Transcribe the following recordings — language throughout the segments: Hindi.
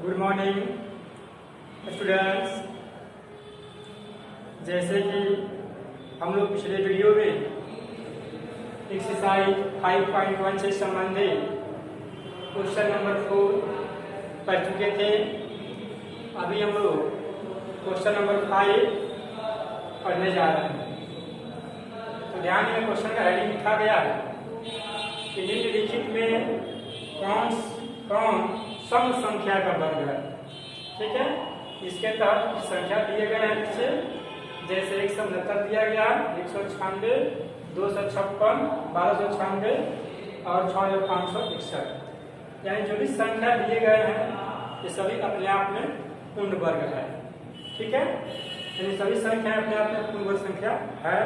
Good morning students. जैसे कि हम लोग पिछले वीडियो में एक्सरसाइज 5.1 से संबंधित क्वेश्चन नंबर 4 पढ़ चुके थे। अभी हम लोग क्वेश्चन नंबर 5 पढ़ने जा रहे हैं। तो ध्यान में क्वेश्चन का हेडिंग लिखा गया है कि निम्नलिखित में कौन सम संख्या का वर्ग है। ठीक है, इसके तहत संख्या दिए गए हैं नीचे, जैसे 169 दिया गया, 196, 256, 1296 और 6561। यानी जो भी संख्या दिए गए हैं ये सभी अपने आप में पूर्ण वर्ग है। ठीक है, यानी सभी संख्या अपने आप में पूर्ण वर्ग संख्या है।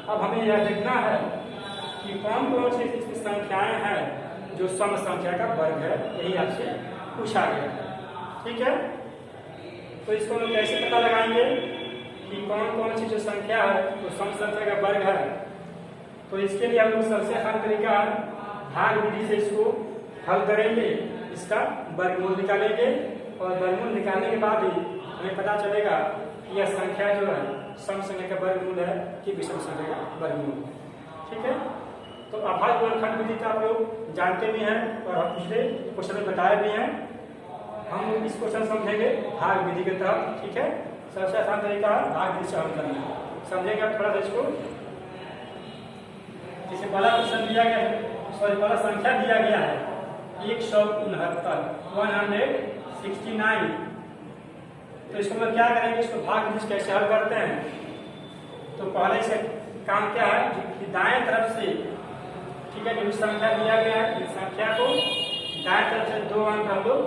अब हमें यह देखना है कि कौन कौन सी संख्याएं हैं जो सम संख्या का वर्ग है, यही आपसे पूछा गया है। ठीक है, तो इसको हम कैसे पता लगाएंगे कि कौन कौन सी जो संख्या है वो सम संख्या का वर्ग है। तो इसके लिए हम लोग सबसे आसान तरीका भाग विधि से इसको हल करेंगे, इसका वर्गमूल निकालेंगे और वर्गमूल निकालने के बाद ही हमें पता चलेगा कि यह संख्या जो है सम संख्या का वर्गमूल है कि विषम संख्या का वर्गमूल। ठीक है, तो अभाज्य गुणनखंड विधि का आप लोग जानते भी हैं और हम पिछले क्वेश्चन में बताए भी हैं। हम इस क्वेश्चन समझेंगे भाग विधि के तहत। ठीक है, सबसे आसान तरीका है भाग विधि से हल करना। समझेंगे आप थोड़ा सा इसको। जैसे पहला क्वेश्चन दिया गया है, सॉरी पहला संख्या दिया गया है 169। तो इसको हम क्या करेंगे, इसको भाग विधि से कैसे हल करते हैं। तो पहले से काम क्या है कि दाएं तरफ से, ठीक है, जो भी संख्या दिया गया है इस संख्या को दाएं तरफ से 2 अंक हम लोग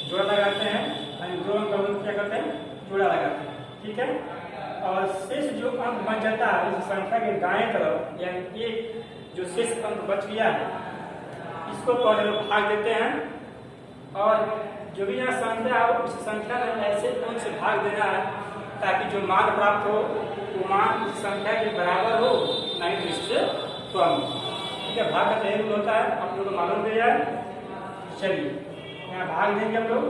जोड़ा लगाते हैं, यानी 2 अंक हम लोग क्या करते हैं, जोड़ा लगाते हैं। ठीक है, और शेष जो अंक बच जाता है इस संख्या के दाएं तरफ, यानी एक जो शेष अंक बच गया है इसको पहले लोग भाग देते हैं और जो भी यहाँ संख्या हो उस संख्या में ऐसे अंक से भाग देना है ताकि जो मान प्राप्त हो वो मान इस संख्या के बराबर हो, नहीं तो इससे कम। ठीक है, भाग का यही रूल होता है, आप लोगों को मालूम भी है। चलिए यहाँ भाग देंगे हम लोग,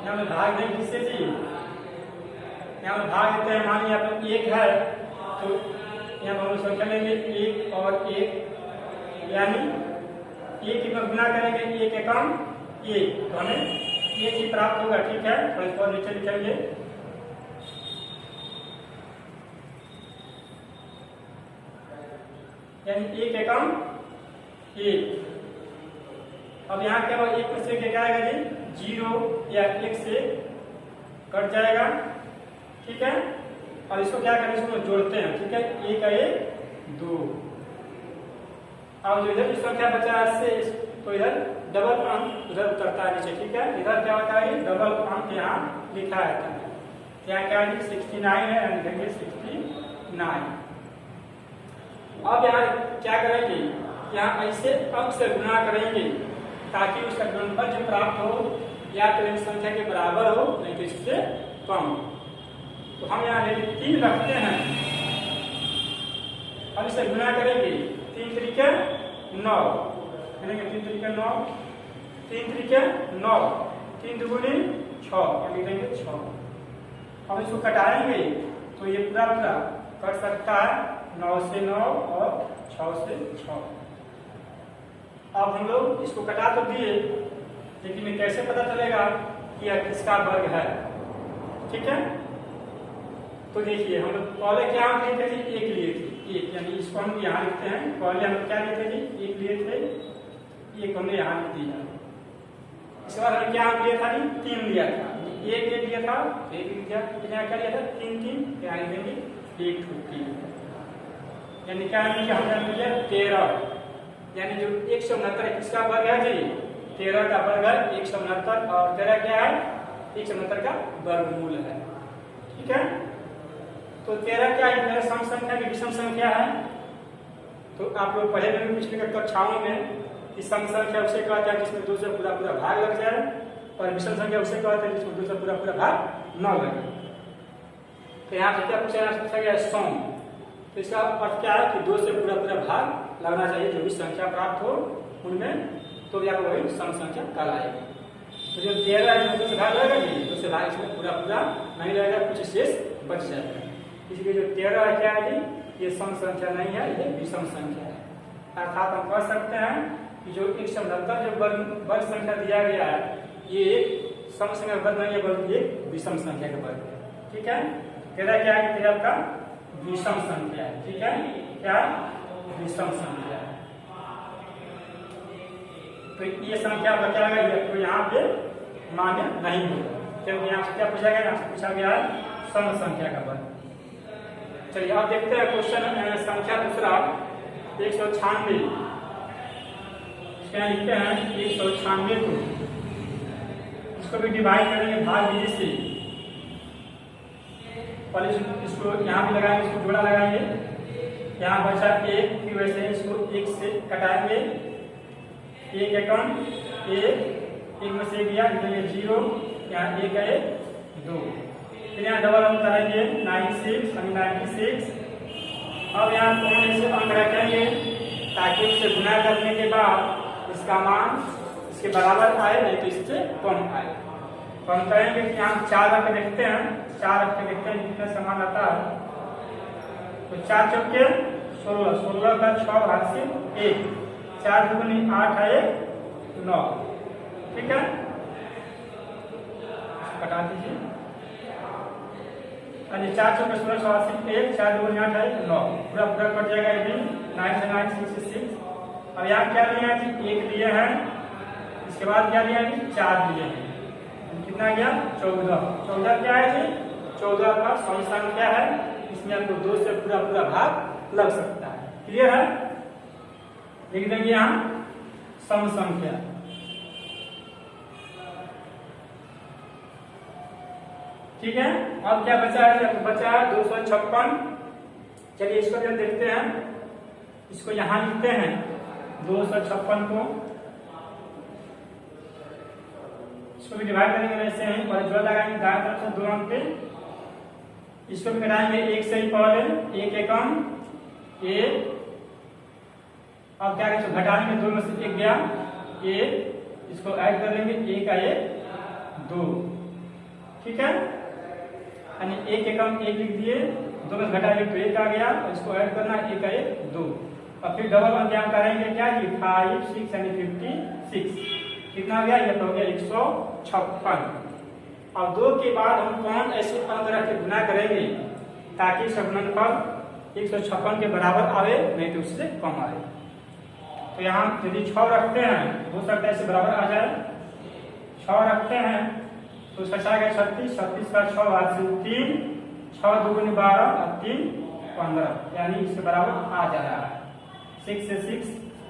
यहाँ में भाग देंगे किससे जी, यहाँ में भाग देते हैं। मान लिया यहाँ पर 1 है तो यहाँ पर हम संख्या लेंगे 1 और 1, यानी 1 में गुना करेंगे 1 एकम 1, तो हमें 1 ही प्राप्त होगा। ठीक है, तो इसको नीचे लिखेंगे, यानी 1 एकम 1। अब यहाँ क्या होगा, 1 में से क्या आएगा जी, 0 या 1 से कट जाएगा। ठीक है, और इसको क्या करें, इसको जोड़ते हैं। ठीक है, 1 का 1 2। अब जो इधर संख्या बचा है शेष, तो इधर डबल अंक उधर उतरता है नीचे। ठीक है, इधर क्या होता है, डबल अंक यहाँ लिखा है। यहाँ क्या है 69 है, लिखेंगे 69। अब यहाँ क्या करेंगे, यहाँ ऐसे अंक से गुना करेंगे ताकि उसका गुणनफल जो प्राप्त हो या तो इस संख्या के बराबर हो, नहीं तो इससे कम। तो हम यहाँ 3 रखते हैं, अब इसे गुना करेंगे 3 त्रिके 9, 3 त्रिके 9, 3 त्रिके 9, 3 दुगुनी 6, लिखेंगे 6। अब इसको कटाएंगे तो ये पूरा कट सकता है 9 से 9 और 6 से 6। अब हम लोग इसको कटा तो दिए, लेकिन कैसे पता चलेगा कि यह किसका वर्ग है। ठीक है, तो देखिए हम लोग पहले क्या लिखे थे, 1 लिए थे, 1, यानी इसको हम यहाँ लिखते हैं। पहले हम क्या लिए थे जी, 1 लिए थे, 1 हमने यहाँ लिख दिया। इसके बाद हमने क्या लिया था जी, 3 लिया था, 1 लिया था, 1 लिख दिया, यहाँ क्या लिया था 3, यहाँ लिखेंगे 1 3, यानी क्या हमने लिया 13, यानी जो 169 किसका वर्ग है जी, 13 का वर्ग है 169, और 13 क्या है, 169 का वर्गमूल है। ठीक है, तो 13 क्या है, सम संख्या की विषम संख्या है। तो आप लोग पढ़े भी पिछले कक्षाओं में कि सम संख्या उसे कहते हैं जिसमें 2 से पूरा भाग लग जाए, और विषम संख्या उसे कहते हैं जिसमें 2 से पूरा भाग न लगे। तो यहाँ से क्या पूछा गया, सम। तो इसका अर्थ क्या है कि 2 से पूरा भाग लगना चाहिए, जो भी संख्या प्राप्त हो उनमें तो भी आपको वही सम संख्या कहलाएगी। तो जो 13 है इसमें भाग रहेगा जी, तो उससे भाग इसमें पूरा पूरा नहीं रहेगा, कुछ शेष बच जाएगा। इसलिए जो 13 है क्या है जी, ये सम संख्या नहीं है, ये विषम संख्या है। अर्थात हम कह सकते हैं कि जो 169 जो वर्ग संख्या दिया गया है, ये एक सम संख्या का वर्ग नहीं है बल्कि एक विषम संख्या का वर्ग है। ठीक है, 13 क्या है, 13 का विषम संख्या है। ठीक है, क्या विषम संख्या है। तो ये संख्या क्या है, तो यहाँ पे मान्य नहीं होगा, क्योंकि यहाँ से क्या पूछा गया, यहाँ से पूछा गया है सम संख्या का वर्ग। चलिए अब देखते हैं क्वेश्चन संख्या दूसरा 196। क्या लिखते हैं 196 को, इसको भी डिवाइड करेंगे भाग विधि से। पहले इसको यहाँ भी लगाएंगे, इसको जोड़ा लगाएंगे, यहाँ बचा 1, फिर वैसे इसको 1 से कटाएंगे, 1 एकम 1 में से गया 0, यहाँ 1 है 2, फिर यहाँ डबल हम करेंगे 96। अब यहाँ कौन से अंक रखेंगे ताकि उससे गुना करने के बाद इसका मान इसके बराबर आए, नहीं तो इससे कम आए। तो हम कहेंगे कि यहाँ 4 अंक देखते हैं, 4 अंक देखते हैं कितने समान आता है। तो 4 चौके 16, 16 का 6 भाग से 1, 4 दूनी 8 है 9। ठीक है, कटा दीजिए। 4 चौके 16, 6 भाग 1, 4 दूनी 8 है 9, पूरा पूरा कट जाएगा। ये 9 से 9 6। अब यहाँ क्या लिया है, 1 लिए हैं, इसके बाद क्या लिया है, 4 लिए हैं, कितना गया 14। 14 क्या है जी, 14 का सम संख्या है, इसमें आपको 2 से पूरा पूरा भाग लग सकता है। क्लियर है, लिख देंगे यहाँ सम संख्या। ठीक है, अब क्या बचा है, बचा है 256। चलिए इसको भी देखते हैं, इसको यहाँ लिखते हैं 256 को, इसको भी डिवाइड करेंगे वैसे ही, और जोड़ लगाएंगे दाएं तरफ से 2 अंक पे, इसको भी घटाएंगे 1 से ही पहले, 1 एकम 1। अब क्या करेंगे, घटाने में 2 में से 1 गया 1, इसको ऐड कर लेंगे 1 का 1 2। ठीक है, यानी 1 एकम 1 लिख दिए, 2 में घटाएंगे तो 1 आ गया, और इसको ऐड करना 1 का 1 2, और फिर डबल अंक क्या करेंगे, क्या जी 5 6 यानी 56, कितना गया, ये तो हो गया 156। अब 2 के बाद हम कौन ऐसे अंक रख के गुना करेंगे ताकि इसका गुणनफल 156 के बराबर आवे, नहीं तो उससे कम आए। तो यहाँ यदि 6 रखते हैं, हो सकता है इससे बराबर आ जाए। 6 रखते हैं तो उसका क्या गया 36, 36 का 6 भाग से 3, 6 दूनी 12 और 3 15, यानी इसके बराबर आ जा रहा है। 6 से 6,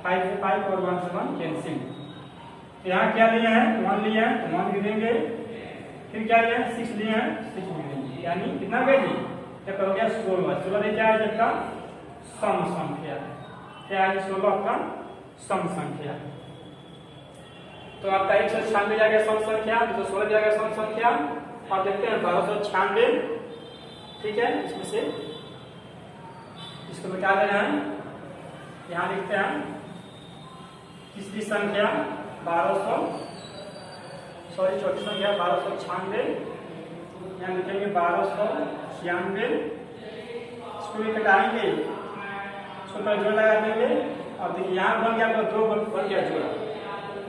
5 से 5 और 1 से 1 कैंसिल। तो यहाँ क्या लिए हैं, 1 लिए हैं तो 1 लिख देंगे, फिर क्या लिए हैं 6 लिए हैं 6 लिख देंगे, यानी कितना गया जी, जब हो गया 16। 16 क्या है जब का सम संख्या, क्या है 16 का सम संख्या। तो आपका 196 जाएगा सम संख्या, 216 जाएगा सम संख्या। आप देखते हैं 1296। ठीक है, इसमें से इसको मिटा देना है, यहाँ लिखते हैं तीसरी संख्या 1200, सॉरी चौथी संख्या 1296, यहाँ लिखेंगे 1296, इसको भी कटाएंगे, इसको पर जोड़ लगा देंगे। अब देखिए यहाँ बन गया आपका 2 बन गया जोड़ा,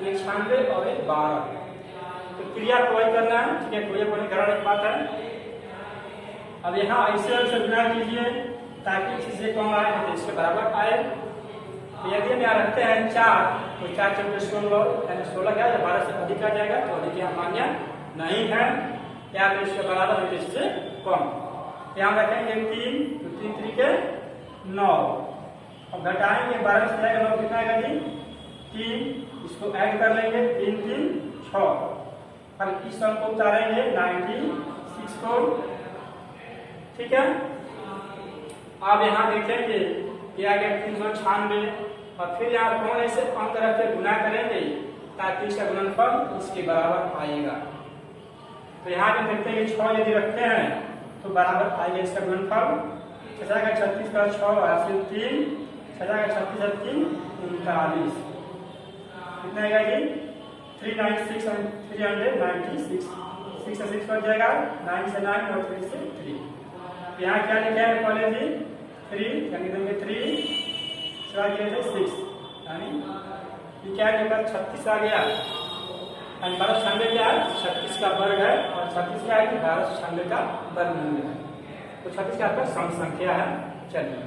196 और 12। तो क्रिया को वही करना है, ठीक है, कोई करने की बात है। अब यहाँ ऐसे गुना कीजिए ताकि इससे कम आए तो इसके बराबर आए। तो यदि हम यहाँ रखते हैं 4, तो 4 चौके 16, यानी 16 क्या है, 12 से अधिक आ जाएगा, तो अधिक यहाँ मान्य नहीं है, या तो इसके बराबर है इससे कम। यहाँ रखेंगे 3, तो 3 3 9, और घटाएंगे 12 से जाएगा 9, कितना आएगा जी 3, इसको ऐड कर लेंगे 3 3 6, और इस अंक को उतारेंगे 96 को। ठीक है, अब यहाँ देखेंगे कि आ गया 396, और फिर यहाँ कौन ऐसे अंक रख के गुना करेंगे ताकि इसका गुणनफल इसके बराबर आएगा। तो यहाँ पे देखते हैं कि 6 यदि रखते हैं तो बराबर आएगा इसका गुणनफल, 36 का 6 हासिल 3, 36 3 39। कितना आएगा जी 396 और 396 6 से 6 कट जाएगा 9 से 9 और 3 से 3। यहाँ क्या लिखा है पहले जी 3 यानी देंगे 3 6 यानी ये क्या है 36 आ गया। 1296 क्या है 36 का वर्ग है और 36 क्या है 1296 का वर्गमूल है। तो 36 का आपका सम संख्या है। चलिए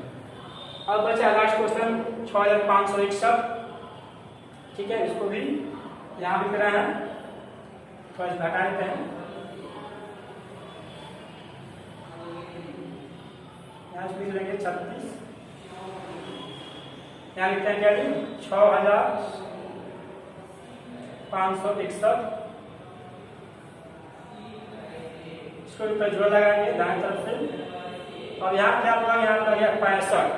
अब बचा लास्ट क्वेश्चन 6561। ठीक है, इसको भी यहाँ भी करा है, थोड़ा घटा देते हैं। यहाँ से लेंगे 36, यहाँ लिखते हैं क्या जी 6561। इसको ऊपर जोड़ लगाएंगे दाएं तरफ से। और यहाँ क्या होगा, यहाँ पर गया 65।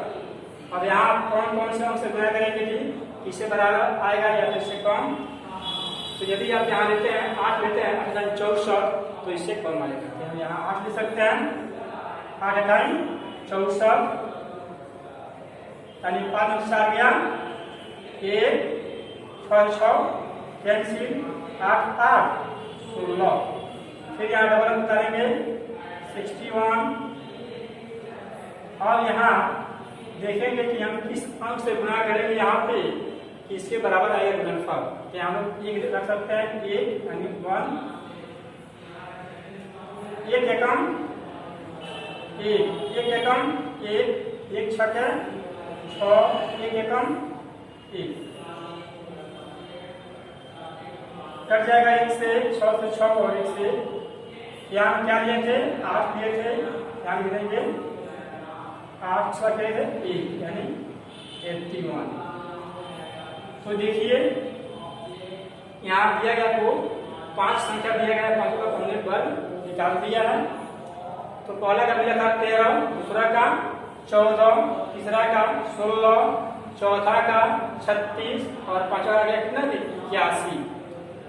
अब यहाँ कौन कौन से अंक से गुणा करेंगे जी, इससे बराबर आएगा या फिर इससे कम। तो यदि आप यहाँ लेते हैं 8 लेते हैं 8 64 तो इससे कम आएगा। हम यहाँ 8 ले सकते हैं 8 64 यानी 5 अनुसार गया 1 6 6 कैंसिल 8 8 16। फिर यहाँ डबल अंक करेंगे 61 और यहाँ देखेंगे कि हम किस अंक से गुणा करेंगे यहाँ पे इसके बराबर आएगा गुणनफल। तो हम लोग एक रख सकते हैं 1 यानी 1 1 एकम 1 1 एकम 1 1 छठे 6 1 एकम 1 कट जाएगा 1 से 6 से 6 और 1 से यहाँ हम क्या लिए थे 8 लिए थे, यहाँ मिलेंगे 8 छठे 1 यानी 81। तो देखिए यहाँ दिया गया को 5 संख्या दिया गया है, 5 का हमने वर्ग निकाल दिया है। तो पहला का मिला था 13, दूसरा का 14, तीसरा का 16, चौथा का 36 और पांचवा का कितना थी 81।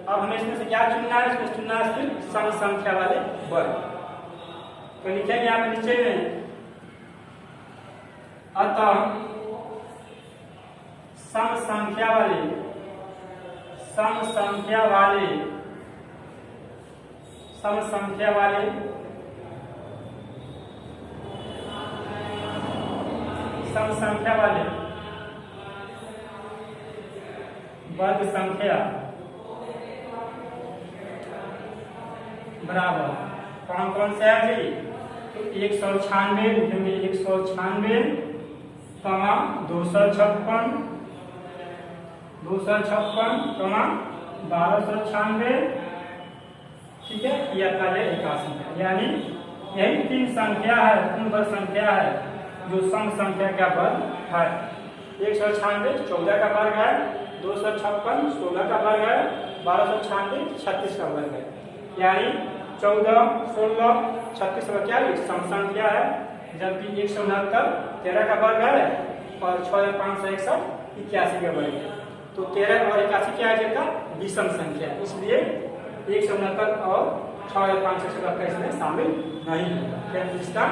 अब हमें इसमें से क्या चुनना है, इसमें चुनना है सिर्फ सम संख्या वाले वर्ग। तो लिखेंगे यहाँ पे नीचे में अतः सम संख्या वाले वर्ग संख्या बराबर कौन कौन से है जी, तो 196 लिखेंगे 196 कमा 256 1296। ठीक है, ये आपका है 81। यानी यही 3 संख्या है, 3 वर्ग संख्या है जो सम संख्या का वर्ग है। 196 14 का वर्ग है, 256 16 का वर्ग है, 1296 36 का वर्ग है। यानी 14 16 36 का क्या सम संख्या है, जबकि 169 13 का वर्ग है और 6561 81 का वर्ग है। तो 13 और 81 क्या है जिनका विषम संख्या, इसलिए 169 और 6561 इसमें शामिल नहीं है। इसका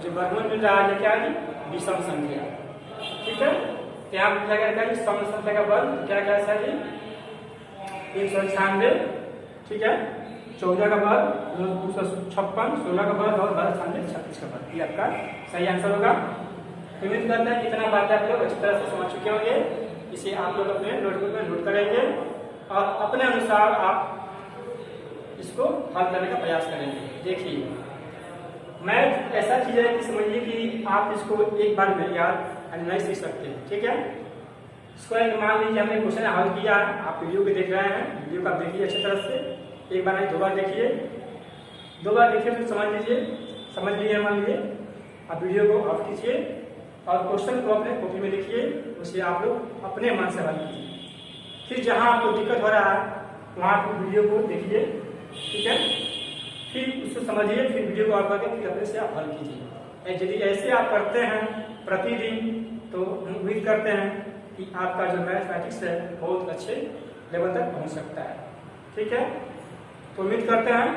जो वर्गमूल मिल रहा है क्या है विषम संख्या। ठीक है, यहाँ सम संख्या का वर्ग क्या क्या है जी 196। ठीक है, 14 का वर्ग 256 16 का वर्ग और 1296 36 का वर्ग, ये आपका सही आंसर होगा। उम्मीद करते हैं इतना बात आप लोग अच्छी तरह से समझ चुके होंगे। इसे आप लोग अपने नोटबुक में नोट करेंगे और अपने अनुसार आप इसको हल करने का प्रयास करेंगे। देखिए मैथ ऐसा चीज है कि समझिए कि आप इसको एक बार में याद नहीं सीख सकते। ठीक है, इसको एक मान लीजिए हमने क्वेश्चन हल किया, आप वीडियो को देख रहे हैं, वीडियो को आप देखिए अच्छी तरह से, एक बार नहीं 2 बार देखिए, 2 बार देखिए तो समझ लीजिए मान लीजिए आप वीडियो को ऑफ कीजिए और क्वेश्चन को अपने कॉपी में लिखिए, उसे आप लोग अपने मन से हल कीजिए। फिर जहां आपको दिक्कत हो रहा है वहां आप वीडियो को देखिए। ठीक है, फिर उसको समझिए, फिर वीडियो को ऑफ करके फिर अपने से आप हल कीजिए। यदि ऐसे आप करते हैं प्रतिदिन तो उम्मीद करते हैं कि आपका जो मैथमेटिक्स है बहुत अच्छे लेवल तक पहुंच सकता है। ठीक है, तो उम्मीद करते हैं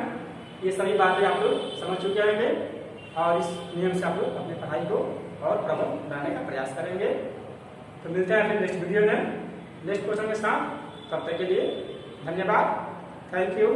ये सभी बातें आप लोग समझ चुके होंगे और इस नियम से आप लोग अपनी पढ़ाई को और प्रबल बनाने का प्रयास करेंगे। तो मिलते हैं फिर नेक्स्ट वीडियो में नेक्स्ट क्वेश्चन के साथ। तब तक के लिए धन्यवाद, थैंक यू।